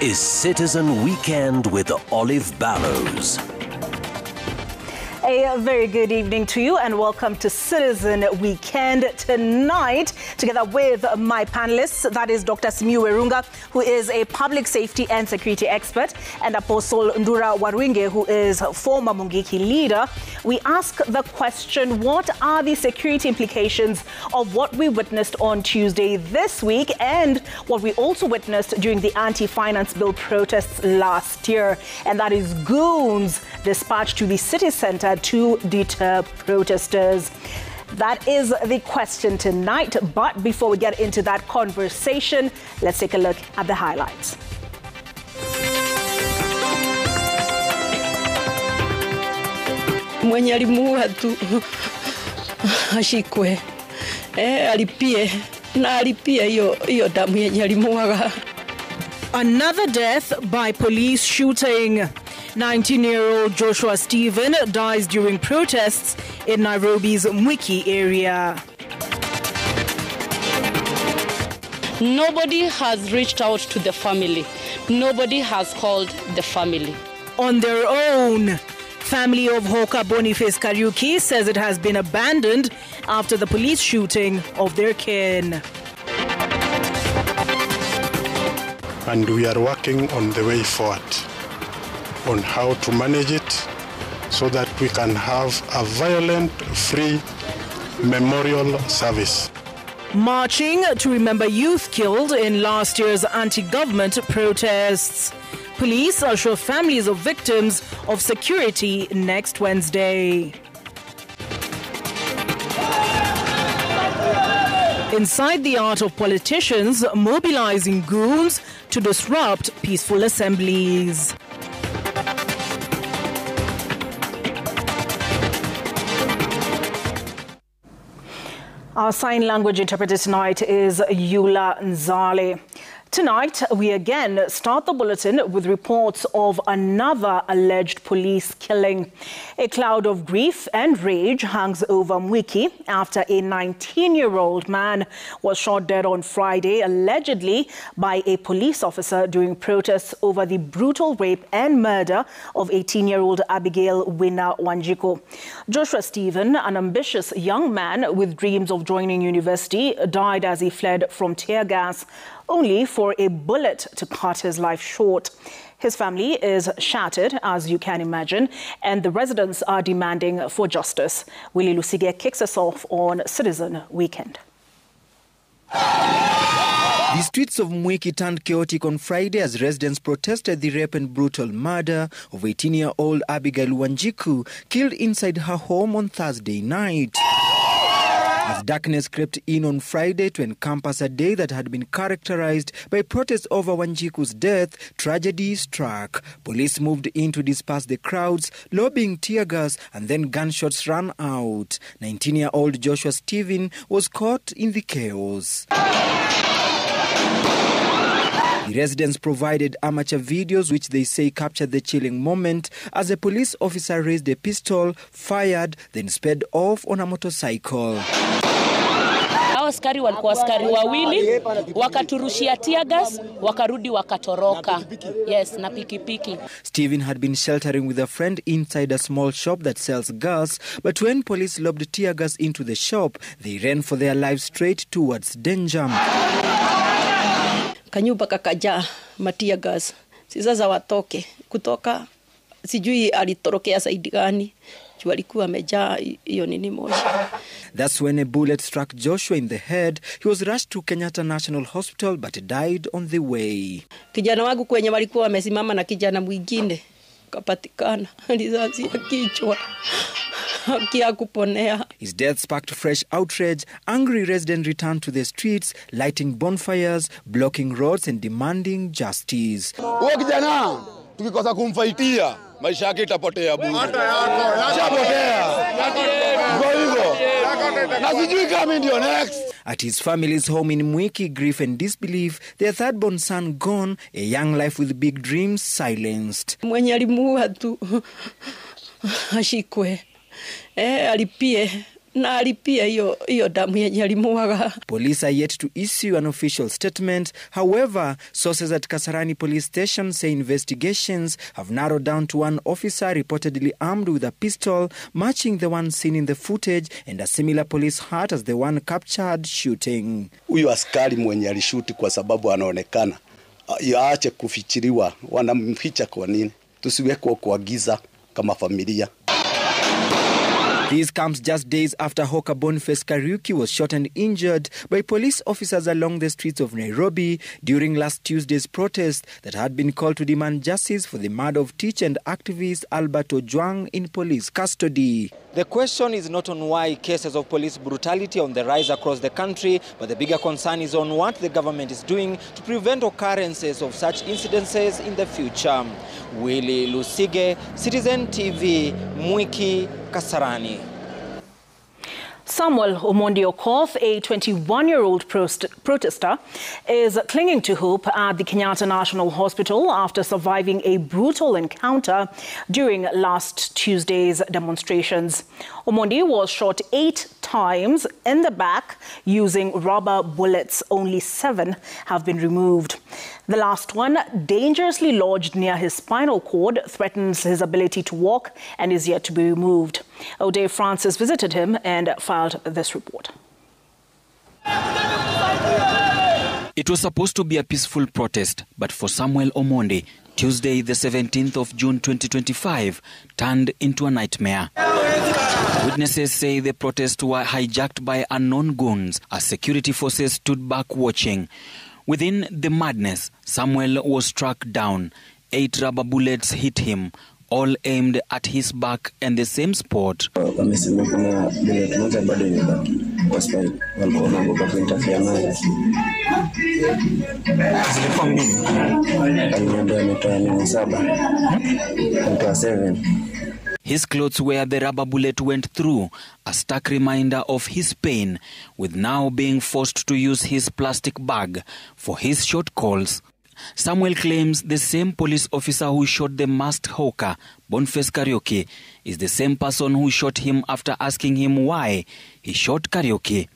is Citizen Weekend with Olive Ballows. A very good evening to you and welcome to Citizen Weekend tonight, together with my panelists. That is Dr. Simiyu Werunga, who is a public safety and security expert, and Apostle Ndura Waruinge, who is former Mungiki leader. We ask the question, what are the security implications of what we witnessed on Tuesday this week and what we also witnessed during the anti-finance bill protests last year? And that is goons dispatched to the city center to deter protesters. That is the question tonight. But before we get into that conversation, let's take a look at the highlights. Mwenye alimuua tu ashikwe, alipie na alipie hiyo damu yenye alimuaga. Another death by police shooting. 19-year-old Joshua Stephen dies during protests in Nairobi's Mwiki area. Nobody has reached out to the family. Nobody has called the family. On their own, family of Hoka Boniface Kariuki says it has been abandoned after the police shooting of their kin. And we are working on the way forward on how to manage it so that we can have a violent-free memorial service. Marching to remember youth killed in last year's anti-government protests. Police assure families of victims of security next Wednesday. Inside the art of politicians mobilizing goons to disrupt peaceful assemblies. Our sign language interpreter tonight is Yula Nzale. Tonight, we again start the bulletin with reports of another alleged police killing. A cloud of grief and rage hangs over Mwiki after a 19-year-old man was shot dead on Friday, allegedly by a police officer during protests over the brutal rape and murder of 18-year-old Abigail Winner Wanjiku. Joshua Stephen, an ambitious young man with dreams of joining university, died as he fled from tear gas, only for a bullet to cut his life short. His family is shattered, as you can imagine, and the residents are demanding for justice. Willie Lusige kicks us off on Citizen Weekend. The streets of Mwiki turned chaotic on Friday as residents protested the rape and brutal murder of 18-year-old Abigail Wanjiku, killed inside her home on Thursday night. As darkness crept in on Friday to encompass a day that had been characterized by protests over Wanjiku's death, tragedy struck. Police moved in to disperse the crowds, lobbing tear gas, and then gunshots ran out. 19-year-old Joshua Stephen was caught in the chaos. The residents provided amateur videos which they say captured the chilling moment as a police officer raised a pistol, fired, then sped off on a motorcycle. Askari walikuwa askari wawili, wakaturushia tear gas, wakarudi wakatoroka. Yes, na pikipiki. Stephen had been sheltering with a friend inside a small shop that sells gas, but when police lobbed tear gas into the shop, they ran for their lives straight towards danger. Kanyumba kakaja matia gas. Sasa watoke kutoka sijui alitorokea saidi gani. Walikuwa amejaa hiyo nini moshi. That's when a bullet struck Joshua in the head. He was rushed to Kenyatta National Hospital but died on the way. Kijana wangu kwenye walikuwa wamesimama na kijana mwingine kapatikana risasi ya kichwa. His death sparked fresh outrage. Angry residents returned to the streets, lighting bonfires, blocking roads and demanding justice. Huyo kijana tukikosa kumfaitia maisha yake itapotea bure. At his family's home in Mwiki, grief and disbelief, their third-born son gone, a young life with big dreams silenced. Mwenye alimuua tu ashikwe. Alipie na alipia hiyo damu yenye alimwaga. Police are yet to issue an official statement. However, sources at Kasarani police station say investigations have narrowed down to one officer reportedly armed with a pistol, matching the one seen in the footage, and a similar police hut as the one captured shooting. Huyu askari mwenye alishuti kwa sababu anaonekana yaache kufichiriwa, wanamficha kwa nini? Tusiwekwe kwa giza kama familia. This comes just days after Hawker Boniface Kariuki was shot and injured by police officers along the streets of Nairobi during last Tuesday's protest that had been called to demand justice for the murder of teacher and activist Albert Ojwang in police custody. The question is not on why cases of police brutality are on the rise across the country, but the bigger concern is on what the government is doing to prevent occurrences of such incidences in the future. Willie Lusige, Citizen TV, Mwiki, Kasarani. Samuel Omondi Okoth, a 21-year-old protester, is clinging to hope at the Kenyatta National Hospital after surviving a brutal encounter during last Tuesday's demonstrations. Omondi was shot 8 times in the back using rubber bullets. Only 7 have been removed. The last one, dangerously lodged near his spinal cord, threatens his ability to walk and is yet to be removed. O'Day Francis visited him and filed this report. It was supposed to be a peaceful protest, but for Samuel Omondi, Tuesday, the 17th of June 2025, turned into a nightmare. Witnesses say the protests were hijacked by unknown goons as security forces stood back watching. Within the madness, Samuel was struck down. 8 rubber bullets hit him, all aimed at his back and the same spot. His clothes where the rubber bullet went through, a stark reminder of his pain, with now being forced to use his plastic bag for his short calls. Samuel claims the same police officer who shot the masked hawker, Boniface Kariuki, is the same person who shot him after asking him why he shot Kariuki.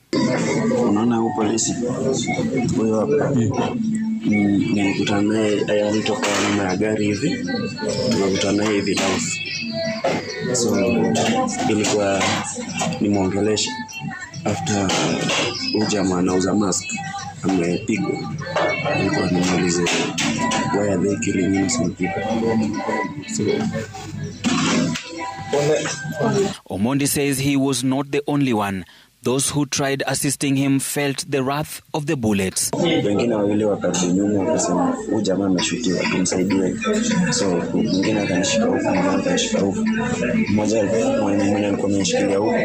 Unaona huyu polisi huyo hapa nilikutana naye alitoka nyuma ya gari hivi, tukakutana naye hivi house, so ilikuwa nimuongelesha after ujamaa anauza mask amepigwa, ilikuwa nimuulize why are they killing innocent people. Omondi says he was not the only one. Those who tried assisting him felt the wrath of the bullets. Wengine wawili wakati nyuma wakasema huyu jamaa ameshutiwa tumsaidie. So mwingine akanishika huko, mwingine akanishika huko. Mmoja mwenye alikuwa ameshikilia huko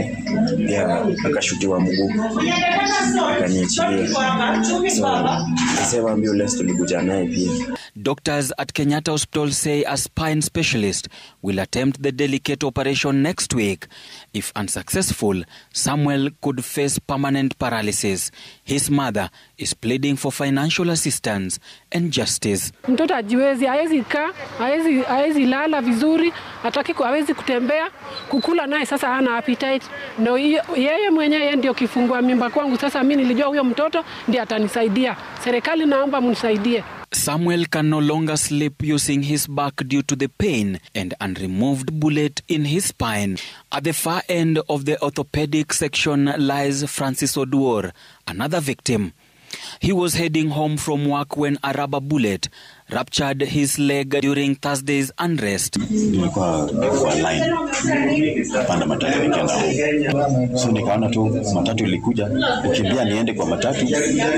pia akashutiwa mguu. Akaniachilia. So sasa ambulance tulikuja naye pia. Doctors at Kenyatta Hospital say a spine specialist will attempt the delicate operation next week. If unsuccessful, Samuel could face permanent paralysis. His mother is pleading for financial assistance and justice. Mtoto ajiwezi, hawezi kaa, hawezi lala vizuri, hawezi kutembea, kukula naye sasa hana appetite. No, yeye mwenyewe ndio kifungua mimba kwangu. Sasa mimi nilijua huyo mtoto ndiye atanisaidia. Serikali naomba mnisaidie. Samuel can no longer sleep using his back due to the pain and unremoved bullet in his spine. At the far end of the orthopedic section lies Francis Oduor, another victim. He was heading home from work when a rubber bullet ruptured his leg during Thursday's unrest. Nilikuwa kwa line panda matatu nikienda home. So nikaona tu matatu ilikuja, ukimbia niende kwa matatu,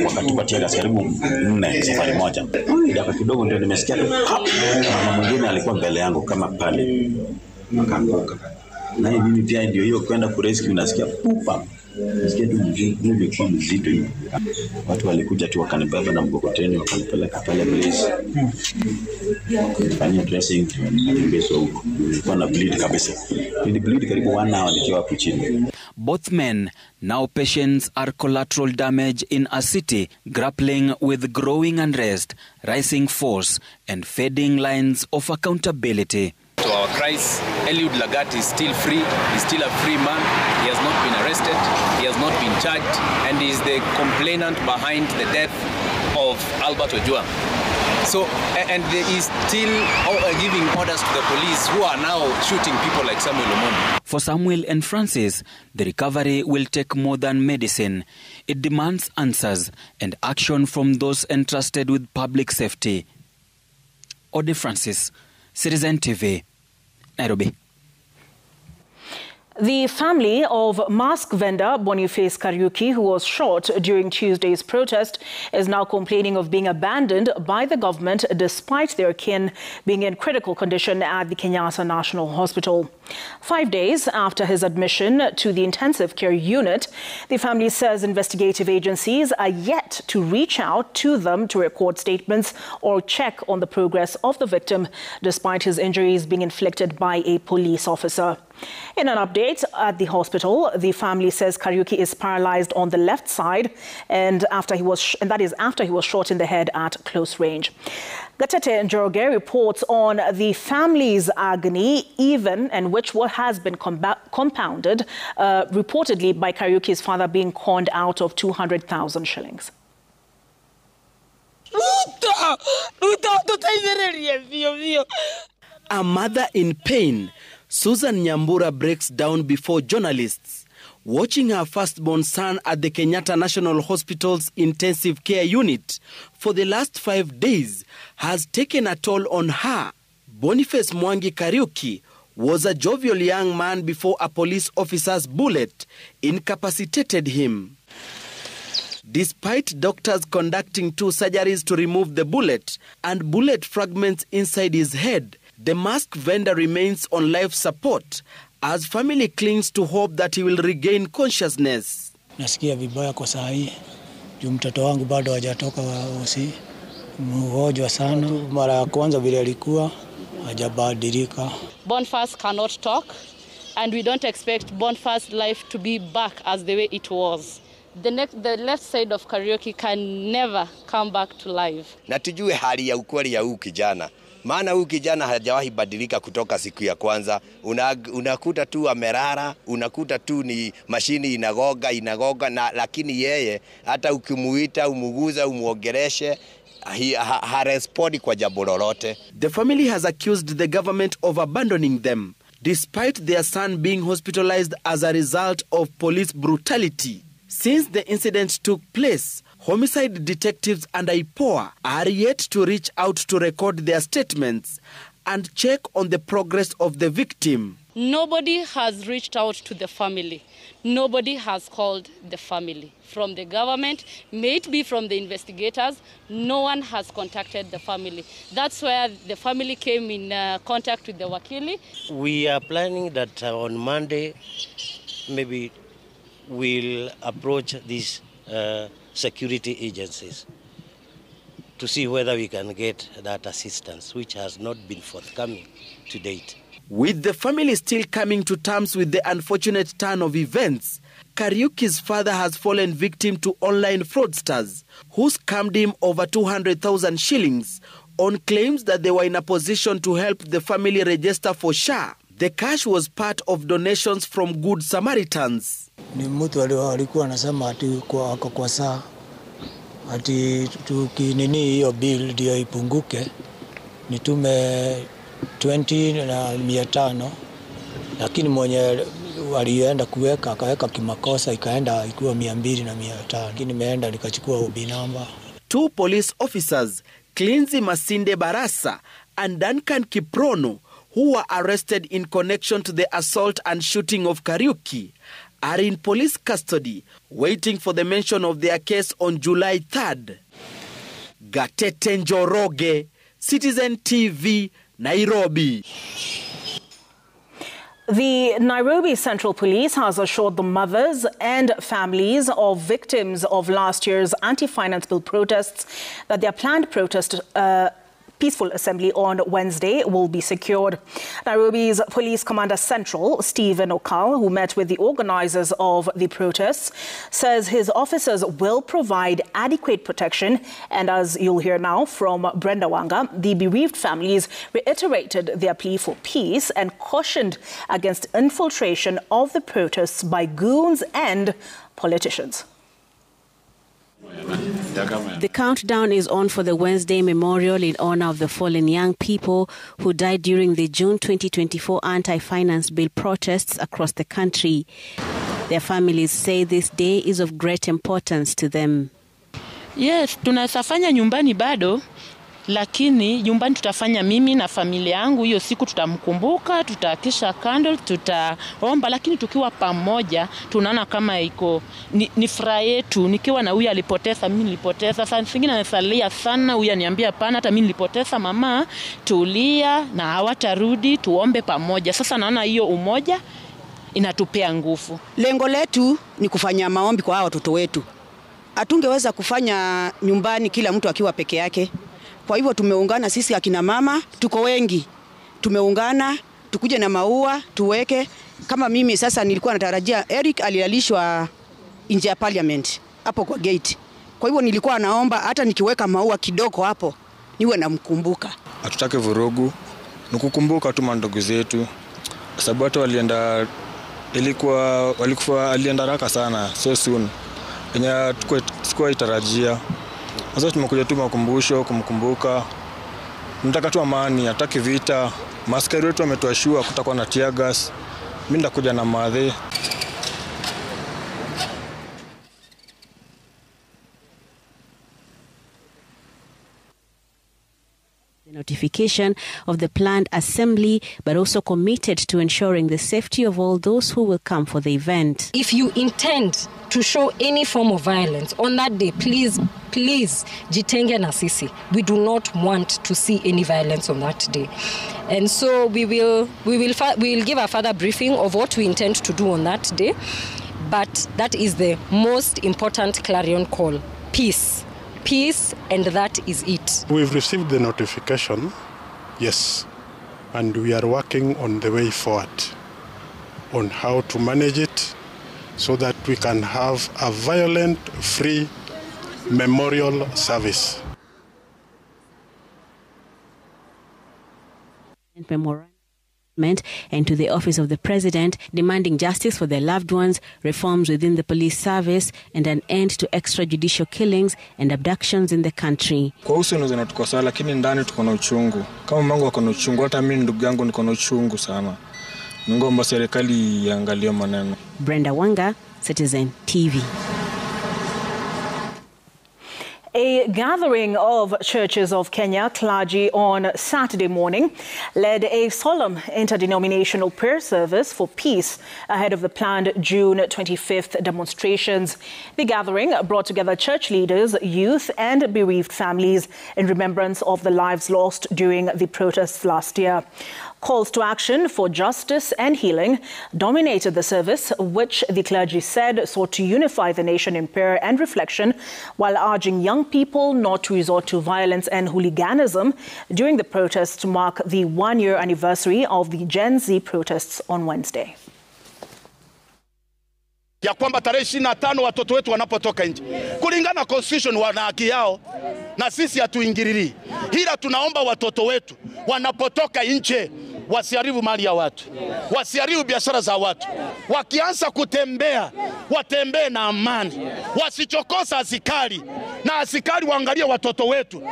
wakatupatia gas karibu 4 safari moja. Dakika kidogo ndio nimesikia mama mwingine alikuwa mbele yangu kama pale akaanguka. Na mimi pia ndio hiyo kwenda kurescue nasikia pupa. Nasikia tu mjumbe kwa mzito hivi. Watu walikuja tu wakanibeba na mgogoteni wakanipeleka pale Blaze. Fanya dressing nimeso huko. Nilikuwa na bleed kabisa. Nilibleed karibu 1 hour nikiwa hapo chini. Both men, now patients, are collateral damage in a city grappling with growing unrest, rising force and fading lines of accountability. to our cries. Eliud Lagat is still free. He's still a free man. He has not been arrested. He has not been charged. And he is the complainant behind the death of Albert Ojwang. So, and he is still giving orders to the police who are now shooting people like Samuel Omondi. For Samuel and Francis, the recovery will take more than medicine. It demands answers and action from those entrusted with public safety. Ode Francis, Citizen TV, Nairobi. The family of mask vendor Boniface Kariuki, who was shot during Tuesday's protest, is now complaining of being abandoned by the government despite their kin being in critical condition at the Kenyatta National Hospital. 5 days after his admission to the intensive care unit, the family says investigative agencies are yet to reach out to them to record statements or check on the progress of the victim, despite his injuries being inflicted by a police officer. In an update at the hospital, the family says Kariuki is paralyzed on the left side, and that is after he was shot in the head at close range. Gatete Njoroge reports on the family's agony, which has been compounded reportedly by Kariuki's father being conned out of 200,000 shillings. A mother in pain, Susan Nyambura breaks down before journalists, watching her firstborn son at the Kenyatta National Hospital's intensive care unit for the last 5 days has taken a toll on her. Boniface Mwangi Kariuki was a jovial young man before a police officer's bullet incapacitated him. Despite doctors conducting 2 surgeries to remove the bullet and bullet fragments inside his head, the mask vendor remains on life support as family clings to hope that he will regain consciousness. Nasikia vibaya kwa saa hii. Juu mtoto wangu bado hajatoka hosi. Mgonjwa sana. Mara ya kwanza vile alikuwa hajabadilika. Boniface cannot talk, and we don't expect Boniface's life to be back as the way it was. The left side of Kariuki can never come back to life. Na tujue hali ya ukweli ya huyu kijana. Maana huyu kijana hajawahi badilika kutoka siku ya kwanza. Unakuta tu amerara, unakuta tu ni mashini inagoga na lakini yeye hata ukimuita, umuguza, umuongeleshe harespondi kwa jambo lolote. The family has accused the government of abandoning them despite their son being hospitalized as a result of police brutality. Since the incident took place, homicide detectives and IPOA are yet to reach out to record their statements and check on the progress of the victim. Nobody has reached out to the family. Nobody has called the family. From the government, may it be from the investigators, no one has contacted the family. That's where the family came in contact with the wakili. We are planning that on Monday, maybe we'll approach these security agencies to see whether we can get that assistance, which has not been forthcoming to date. With the family still coming to terms with the unfortunate turn of events, Kariuki's father has fallen victim to online fraudsters who scammed him over 200,000 shillings on claims that they were in a position to help the family register for SHA. The cash was part of donations from Good Samaritans. Ni mtu alikuwa anasema ati kwa saa ati tukinini hiyo bill ndio ipunguke nitume 20 na 500, lakini mwenye walienda kuweka akaweka kimakosa ikaenda ikuwa 200 na 500, lakini nimeenda nikachukua ubi namba. 2 police officers, Clinzy Masinde Barasa and Duncan Kiprono, who were arrested in connection to the assault and shooting of Kariuki, are in police custody, waiting for the mention of their case on July 3rd. Gatete Njoroge, Citizen TV, Nairobi. The Nairobi Central Police has assured the mothers and families of victims of last year's anti-finance bill protests that their planned peaceful assembly on Wednesday will be secured. Nairobi's Police Commander Central, Stephen Okal, who met with the organizers of the protests, says his officers will provide adequate protection. And as you'll hear now from Brenda Wanga, the bereaved families reiterated their plea for peace and cautioned against infiltration of the protests by goons and politicians. The countdown is on for the Wednesday memorial in honor of the fallen young people who died during the June 2024 anti-finance bill protests across the country. Their families say this day is of great importance to them. Yes, tunasafanya nyumbani bado, lakini nyumbani tutafanya mimi na familia yangu. Hiyo siku tutamkumbuka, tutakisha candle, tutaomba, lakini tukiwa pamoja tunaona kama iko ni furaha yetu. Nikiwa na huyu alipoteza, mimi nilipoteza. Sasa singine nasalia sana, huyu aniambia pana hata mimi nilipoteza mama, tulia na hawatarudi, tuombe pamoja. Sasa naona hiyo umoja inatupea nguvu. Lengo letu ni kufanya maombi kwa hao watoto wetu. Hatungeweza kufanya nyumbani kila mtu akiwa peke yake. Kwa hivyo tumeungana sisi akina mama, tuko wengi. Tumeungana, tukuje na maua, tuweke. Kama mimi sasa nilikuwa natarajia, Eric alilalishwa nje ya parliament, hapo kwa gate. Kwa hivyo nilikuwa naomba hata nikiweka maua kidogo hapo, niwe namkumbuka. Hatutaki vurugu, nikukumbuka tu mandugu zetu. Sababu watu walienda, alienda haraka sana, so soon. Kenya sikuwa itarajia. Sasa tumekuja tu makumbusho kumkumbuka. Nataka tu amani, hataki vita. Maskari wetu wametuashua kutakuwa na tear gas. Mimi ndakuja na madhe. Notification of the planned assembly, but also committed to ensuring the safety of all those who will come for the event. If you intend to show any form of violence on that day, please, jitenge na sisi. We do not want to see any violence on that day. And so we will give a further briefing of what we intend to do on that day. But that is the most important clarion call. Peace. Peace, and that is it. We've received the notification, yes, and we are working on the way forward on how to manage it so that we can have a violent-free memorial service. And to the office of the president, demanding justice for their loved ones, reforms within the police service, and an end to extrajudicial killings and abductions in the country. Kwa uso unaweza tukosa, lakini ndani tuko na uchungu. Kama mangu wako na uchungu, hata mimi ndugu yangu niko na uchungu sana. Ningeomba serikali iangalie maneno. Brenda Wanga, Citizen TV. A gathering of churches of Kenya clergy on Saturday morning led a solemn interdenominational prayer service for peace ahead of the planned June 25th demonstrations. The gathering brought together church leaders, youth, and bereaved families in remembrance of the lives lost during the protests last year. Calls to action for justice and healing dominated the service, which the clergy said sought to unify the nation in prayer and reflection, while urging young people not to resort to violence and hooliganism during the protests to mark the one-year anniversary of the Gen Z protests on Wednesday. Ya kwamba tarehe 25 watoto wetu wanapotoka nje. Kulingana constitution wana haki yao na sisi hatuingilili. Ila tunaomba watoto wetu wanapotoka nje wasiharibu mali ya watu. Wasiharibu biashara za watu. Wakianza kutembea, watembee na amani. Wasichokosa askari. Na askari waangalie watoto wetu.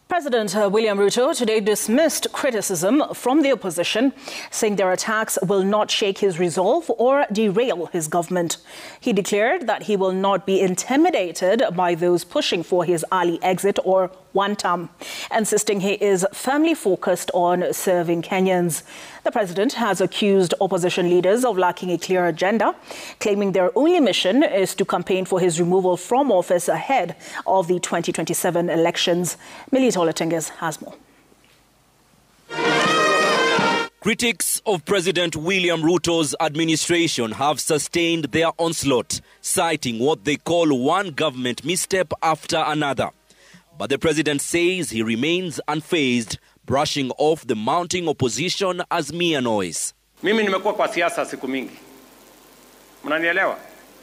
President William Ruto today dismissed criticism from the opposition, saying their attacks will not shake his resolve or derail his government. He declared that he will not be intimidated by those pushing for his early exit or one term, insisting he is firmly focused on serving Kenyans. The president has accused opposition leaders of lacking a clear agenda, claiming their only mission is to campaign for his removal from office ahead of the 2027 elections. Millie Toletenges has more. Critics of President William Ruto's administration have sustained their onslaught, citing what they call one government misstep after another. But the president says he remains unfazed, brushing off the mounting opposition as mere noise. Mimi nimekuwa kwa siasa siku mingi. Mnanielewa?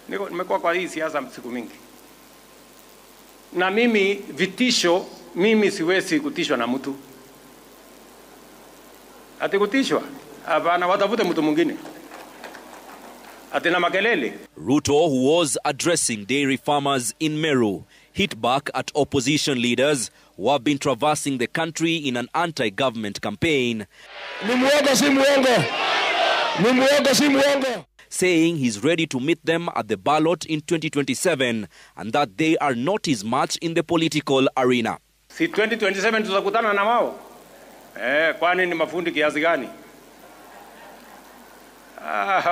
Nimekuwa kwa hii siasa siku mingi. Na mimi vitisho, mimi siwezi kutishwa na mtu. Ati kutishwa? Hapana, watafute mtu mwingine. Ati na makelele. Ruto, who was addressing dairy farmers in Meru, hit back at opposition leaders who have been traversing the country in an anti-government campaign. Ni muongo si muongo. Ni muongo si muongo. Saying he's ready to meet them at the ballot in 2027 and that they are not his match in the political arena. Si 2027 tutakutana na wao? Kwani ni mafundi kiasi gani?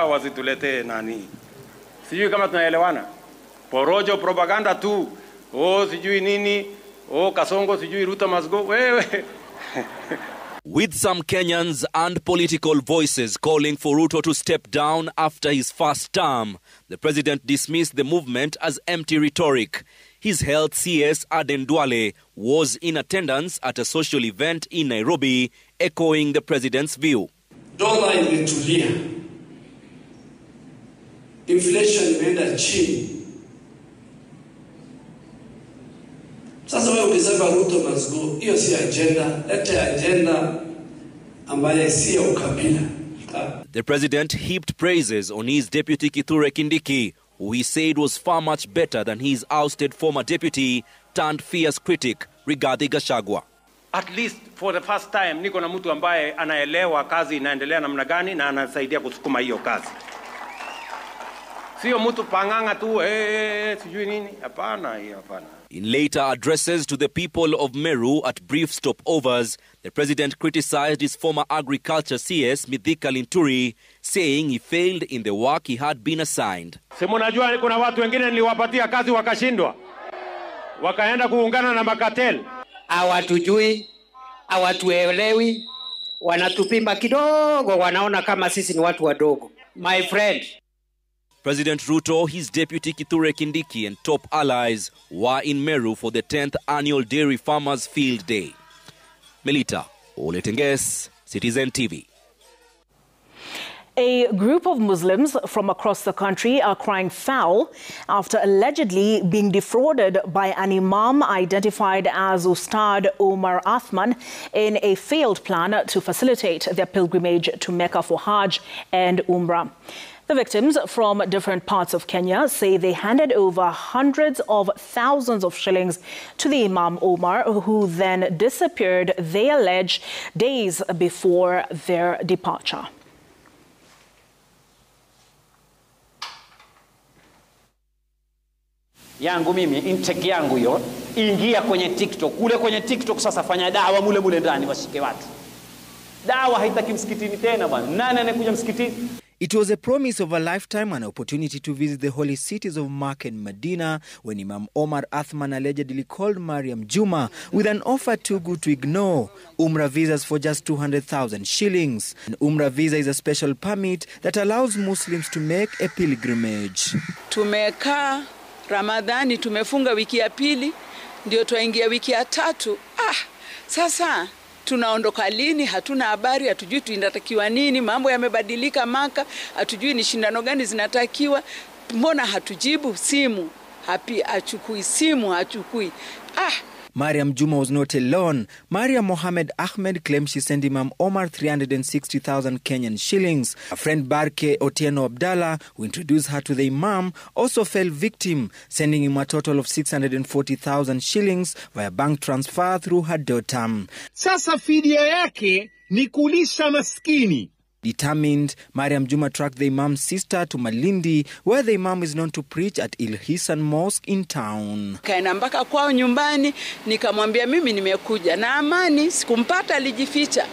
Wasitulete nani? Sijui kama tunaelewana. Porojo propaganda tu. Sijui nini. Kasongo sijui Ruto must go. Wewe. With some Kenyans and political voices calling for Ruto to step down after his first term, the president dismissed the movement as empty rhetoric. His health CS Aden Duale was in attendance at a social event in Nairobi, echoing the president's view. Dola imetulia. Inflation imeenda chini. Sasa wewe ukisema Ruto must go, hiyo si agenda, lete agenda ambayo si ya ukabila. The president heaped praises on his deputy Kithure Kindiki, who he said was far much better than his ousted former deputy turned fierce critic Rigathi Gachagua. At least for the first time niko na mtu ambaye anaelewa kazi inaendelea namna gani na anasaidia kusukuma hiyo kazi. Sio mtu panganga tu sijui nini. Hapana, hiyo hapana. In later addresses to the people of Meru at brief stopovers, the president criticized his former agriculture CS Mithika Linturi, saying he failed in the work he had been assigned. Si mnajua kuna watu wengine niliwapatia kazi wakashindwa. Wakaenda kuungana na makatel. Hawatujui, hawatuelewi, wanatupimba kidogo, wanaona kama sisi ni watu wadogo. My friend. President Ruto, his deputy Kithure Kindiki and top allies were in Meru for the 10th annual Dairy Farmers Field Day. Melita Oletenges, Citizen TV. A group of Muslims from across the country are crying foul after allegedly being defrauded by an imam identified as Ustad Omar Athman in a failed plan to facilitate their pilgrimage to Mecca for Hajj and Umrah. The victims from different parts of Kenya say they handed over hundreds of thousands of shillings to the Imam Omar, who then disappeared, they allege, days before their departure. Yangu mimi intake yangu hiyo, ingia kwenye TikTok. Kule kwenye TikTok sasa fanya dawa mule ndani washike watu. Dawa haitaki msikitini tena bwana. Nani anakuja msikitini? It was a promise of a lifetime, an opportunity to visit the holy cities of Makkah and Medina, when Imam Omar Athman allegedly called Mariam Juma with an offer too good to ignore: Umrah visas for just 200,000 shillings. An Umrah visa is a special permit that allows Muslims to make a pilgrimage. Tumekaa Ramadhani, tumefunga wiki ya pili, ndio tuingia wiki ya tatu. Sasa tunaondoka lini? Hatuna habari, hatujui tunatakiwa nini, mambo yamebadilika Maka, hatujui ni shindano gani zinatakiwa. Mbona hatujibu simu? Achukui simu, hachukui. Mariam Juma was not alone. Maria Mohamed Ahmed claimed she sent Imam Omar 360,000 Kenyan shillings. A friend Barke Otieno Abdallah, who introduced her to the Imam, also fell victim, sending him a total of 640,000 shillings via bank transfer through her daughter. Sasa fidia yake ni kulisha maskini. Determined, Mariam Juma tracked the Imam's sister to Malindi, where the Imam is known to preach at Il Hisan Mosque in town. Kaenda mpaka kwao nyumbani, nikamwambia mimi nimekuja na Amani. Sikumpata, alijificha.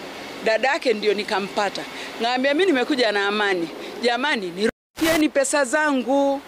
Dadake ndio nikampata. Ngambia mimi nimekuja na Amani. Jamani, nirudieni pesa zangu.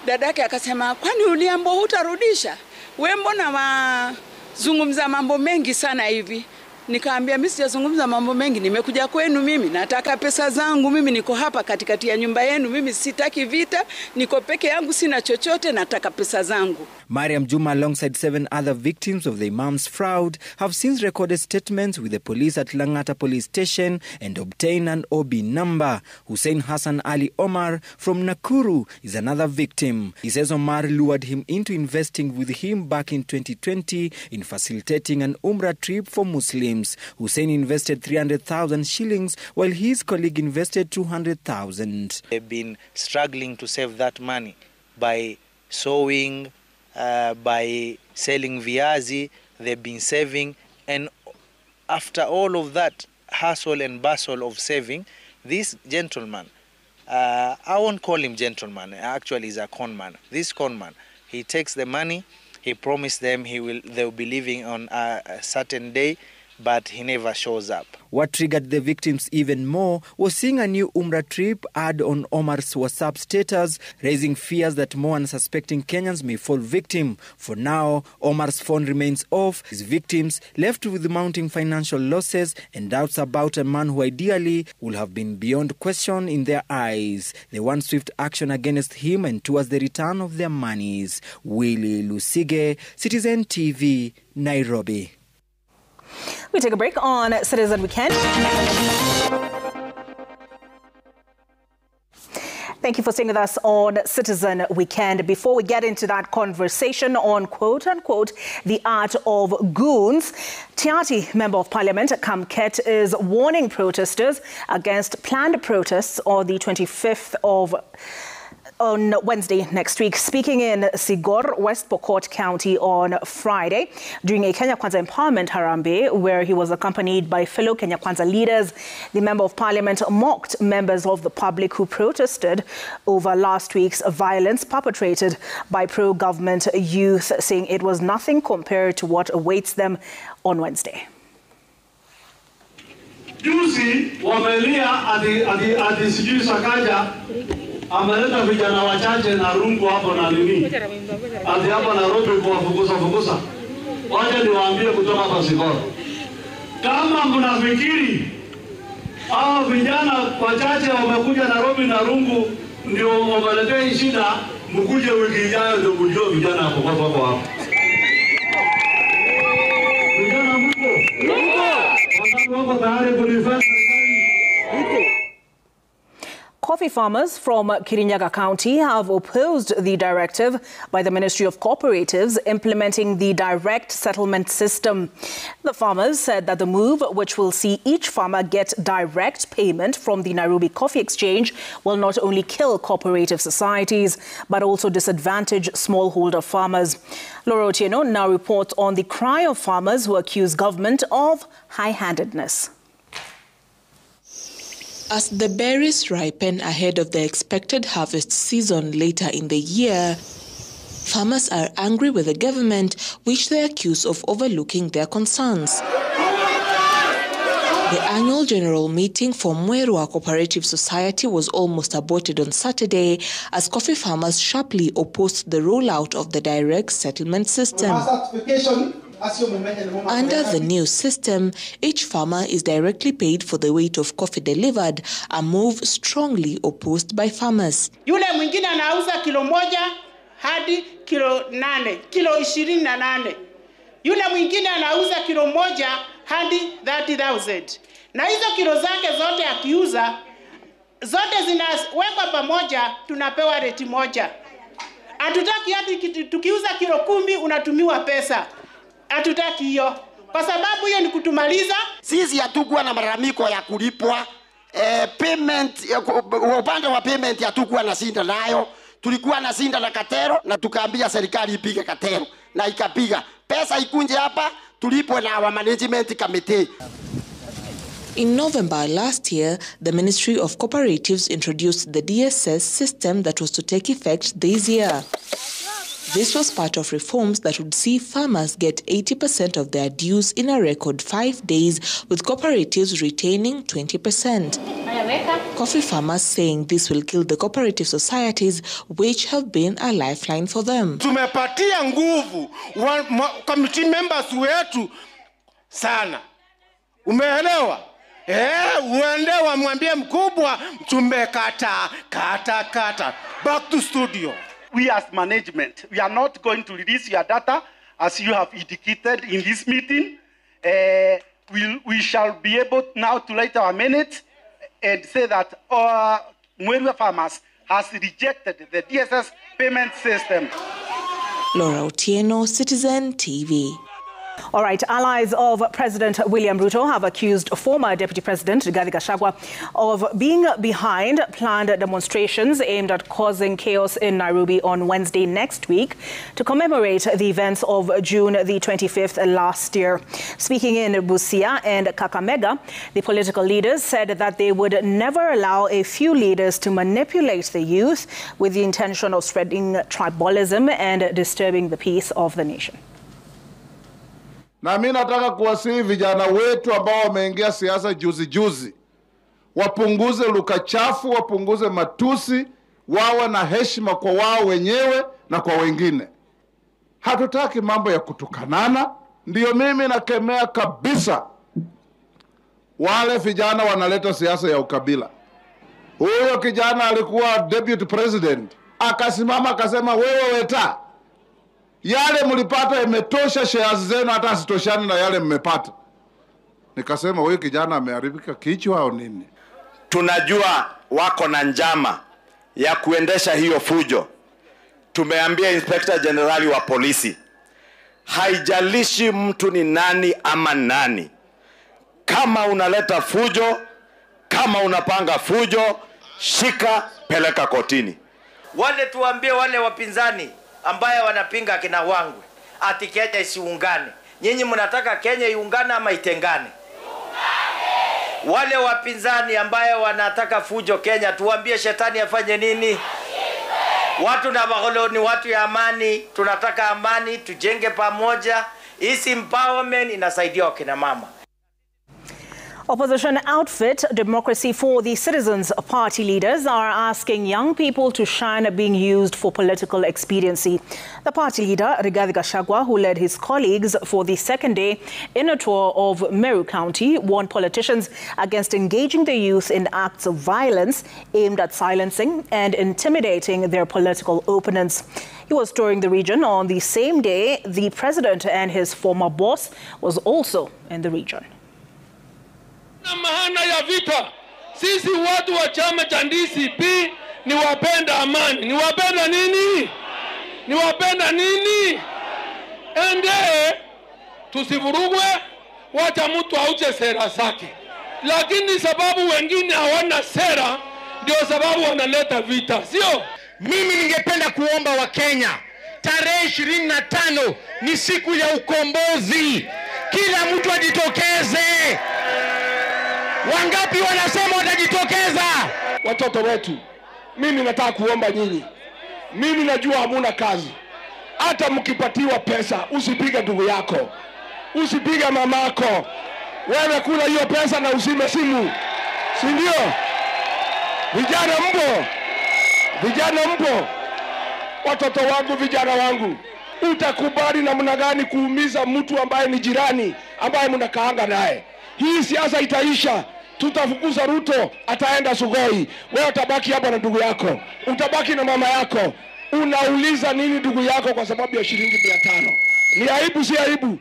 Dadake akasema, kwani uliambiwa hutarudisha? Wewe mbona wazungumza mambo mengi sana hivi? Nikaambia mimi sijazungumza mambo mengi, nimekuja kwenu mimi, nataka pesa zangu, mimi niko hapa katikati ya nyumba yenu, mimi sitaki vita, niko peke yangu, sina chochote, nataka pesa zangu. Mariam Juma, alongside 7 other victims of the imam's fraud, have since recorded statements with the police at Langata police station and obtained an OB number. Hussein Hassan Ali Omar from Nakuru is another victim. He says Omar lured him into investing with him back in 2020 in facilitating an Umrah trip for Muslims. Hussein invested 300,000 shillings while his colleague invested 200,000. They've been struggling to save that money by sowing, by selling viazi. They've been saving, and after all of that hustle and bustle of saving, this gentleman, I won't call him gentleman, actually he's a con man. This con man, he takes the money, he promised them they'll be leaving on a certain day, but he never shows up. What triggered the victims even more was seeing a new Umrah trip ad on Omar's WhatsApp status, raising fears that more unsuspecting Kenyans may fall victim. For now, Omar's phone remains off, his victims left with mounting financial losses and doubts about a man who ideally would have been beyond question in their eyes. They want swift action against him and towards the return of their monies. Willie Lusige, Citizen TV, Nairobi. We take a break on Citizen Weekend. Thank you for staying with us on Citizen Weekend. Before we get into that conversation on quote-unquote the art of goons, Tiati Member of Parliament Kamket is warning protesters against planned protests on the 25th on Wednesday next week. Speaking in Sigor, West Pokot County on Friday during a Kenya Kwanza Empowerment Harambee where he was accompanied by fellow Kenya Kwanza leaders, the Member of Parliament mocked members of the public who protested over last week's violence perpetrated by pro-government youth, saying it was nothing compared to what awaits them on Wednesday. Juzi wamelia ati sijui Sakaja ameleta vijana wachache na rungu hapo na nini ati hapo Nairobi kuwafukuza. Wacha niwaambie kutoka hapa Sigoro, kama mnafikiri hao vijana wachache wamekuja Nairobi na rungu ndio wameletea shida, mkuje wiki ijayo ndio mjue vijana hapo hapo. Vijana mko tayari kulifanya? Coffee farmers from Kirinyaga County have opposed the directive by the Ministry of Cooperatives implementing the direct settlement system. The farmers said that the move, which will see each farmer get direct payment from the Nairobi Coffee Exchange, will not only kill cooperative societies, but also disadvantage smallholder farmers. Laura Otieno now reports on the cry of farmers who accuse government of high-handedness. As the berries ripen ahead of the expected harvest season later in the year, farmers are angry with the government, which they accuse of overlooking their concerns. The annual general meeting for Mwerwa Cooperative Society was almost aborted on Saturday as coffee farmers sharply opposed the rollout of the direct settlement system. Under the new system, each farmer is directly paid for the weight of coffee delivered, a move strongly opposed by farmers. Yule mwingine anauza kilo moja hadi kilo 8, kilo 28. Yule mwingine anauza kilo moja hadi 30,000. Na hizo kilo zake zote akiuza, zote zinawekwa pamoja, tunapewa reti moja. Hatutaki hadi tukiuza kilo 10 unatumiwa pesa. Hatutaki hiyo. Kwa sababu hiyo ni kutumaliza. Sisi hatukuwa na malalamiko ya kulipwa. Payment, upande wa payment hatukuwa na sinda nayo. Tulikuwa na sinda na katero na tukaambia serikali ipige katero. Na ikapiga. Pesa ikunje hapa, tulipwe na our management committee. In November last year, the Ministry of Cooperatives introduced the DSS system that was to take effect this year. This was part of reforms that would see farmers get 80% of their dues in a record 5 days, with cooperatives retaining 20%. Coffee farmers saying this will kill the cooperative societies, which have been a lifeline for them. Tumepatia nguvu committee members wetu sana. Umeelewa? Uende wamwambie mkubwa tumekata kata. Back to studio. We as management, we are not going to release your data as you have indicated in this meeting. We shall be able now to write our minutes and say that Mweru Farmers has rejected the DSS payment system. Laura Otieno, Citizen TV. All right, allies of President William Ruto have accused former Deputy President Rigathi Gachagua of being behind planned demonstrations aimed at causing chaos in Nairobi on Wednesday next week to commemorate the events of June the 25th last year. Speaking in Busia and Kakamega, the political leaders said that they would never allow a few leaders to manipulate the youth with the intention of spreading tribalism and disturbing the peace of the nation. Na mimi nataka kuwasihi vijana wetu ambao wameingia siasa juzi wapunguze lugha chafu, wapunguze matusi, wawe na heshima kwa wao wenyewe na kwa wengine. Hatutaki mambo ya kutukanana. Ndio mimi nakemea kabisa wale vijana wanaleta siasa ya ukabila. Huyo kijana alikuwa deputy president, akasimama akasema, wewe weta, yale mlipata imetosha, shares zenu hata sitoshani na yale mmepata. Nikasema huyu kijana ameharibika kichwa au nini? Tunajua wako na njama ya kuendesha hiyo fujo. Tumeambia Inspector General wa polisi, haijalishi mtu ni nani ama nani, kama unaleta fujo, kama unapanga fujo, shika, peleka kotini. Wale tuambie wale wapinzani ambaye wanapinga kina Wangwe ati Kenya isiungane. Nyinyi mnataka Kenya iungane ama itengane? Wale wapinzani ambaye wanataka fujo Kenya, tuambie shetani afanye nini? Watu na Bagolo ni watu ya amani, tunataka amani, tujenge pamoja. Hii empowerment inasaidia wakina mama. Opposition outfit Democracy for the Citizens party leaders are asking young people to shine being used for political expediency. The party leader, Rigathi Gachagua, who led his colleagues for the second day in a tour of Meru County, warned politicians against engaging the youth in acts of violence aimed at silencing and intimidating their political opponents. He was touring the region on the same day the president and his former boss was also in the region. Na maana ya vita, sisi watu wa chama cha DCP ni wapenda amani. Ni wapenda nini? Ni wapenda nini? Ende tusivurugwe, wacha mtu auche sera zake. Lakini sababu wengine hawana sera, ndio sababu wanaleta vita, sio? Mimi ningependa kuomba wa Kenya, tarehe 25 ni siku ya ukombozi. Kila mtu ajitokeze. Wangapi wanasema watajitokeza? Watoto wetu, mimi nataka kuomba nyinyi. Mimi najua hamuna kazi. Hata mkipatiwa pesa, usipige ndugu yako, usipige mamako. Wewe kula hiyo pesa na usime simu, si ndio? Vijana mpo? Vijana mpo? Watoto wangu, vijana wangu, utakubali namna gani kuumiza mtu ambaye ni jirani, ambaye mnakaanga naye? Hii siasa itaisha, tutafukuza Ruto, ataenda Sugoi. Wewe utabaki hapa na ndugu yako, utabaki na mama yako. Unauliza nini ndugu yako kwa sababu ya shilingi 500? Ni aibu, si aibu?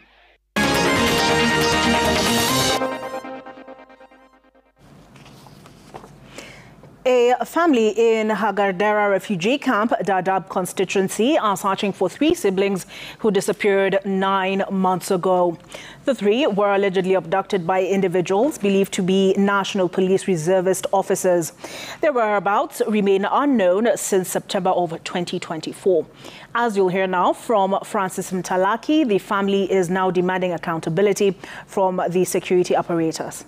A family in Hagardera refugee camp, Dadaab constituency, are searching for 3 siblings who disappeared 9 months ago. The 3 were allegedly abducted by individuals believed to be National Police reservist officers. Their whereabouts remain unknown since September of 2024. As you'll hear now from Francis Mtalaki, the family is now demanding accountability from the security apparatus.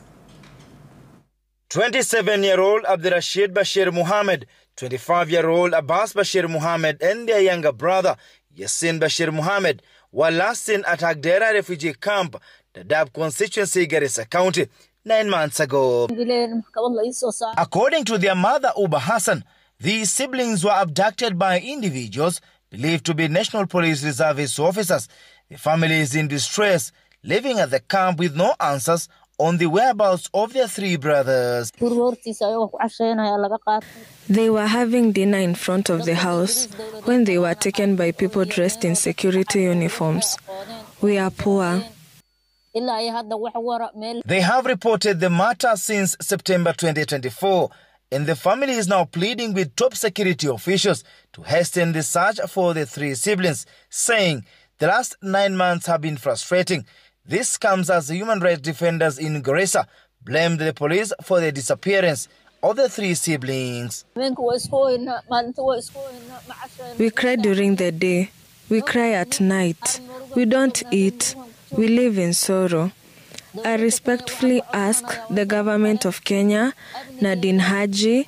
27-year-old Abdirashid Bashir Muhammad, 25-year-old Abbas Bashir Muhammad and their younger brother Yassin Bashir Muhammad were last seen at Hagardera refugee camp, Dadaab constituency, Garissa County, 9 months ago. According to their mother Uba Hassan, these siblings were abducted by individuals believed to be National Police reservist officers. The family is in distress, living at the camp with no answers on the whereabouts of their three brothers. They were having dinner in front of the house when they were taken by people dressed in security uniforms. We are poor. They have reported the matter since September 2024, and the family is now pleading with top security officials to hasten the search for the three siblings, saying the last 9 months have been frustrating. This comes as human rights defenders in Garissa blamed the police for the disappearance of the three siblings. We cry during the day. We cry at night. We don't eat. We live in sorrow. I respectfully ask the government of Kenya, Nadine Haji,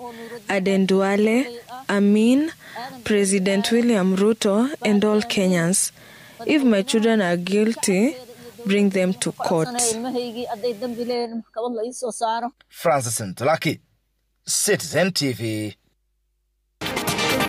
Aden Duale, Amin, President William Ruto, and all Kenyans, if my children are guilty, bring them to court. Francis Ntulaki, Citizen TV.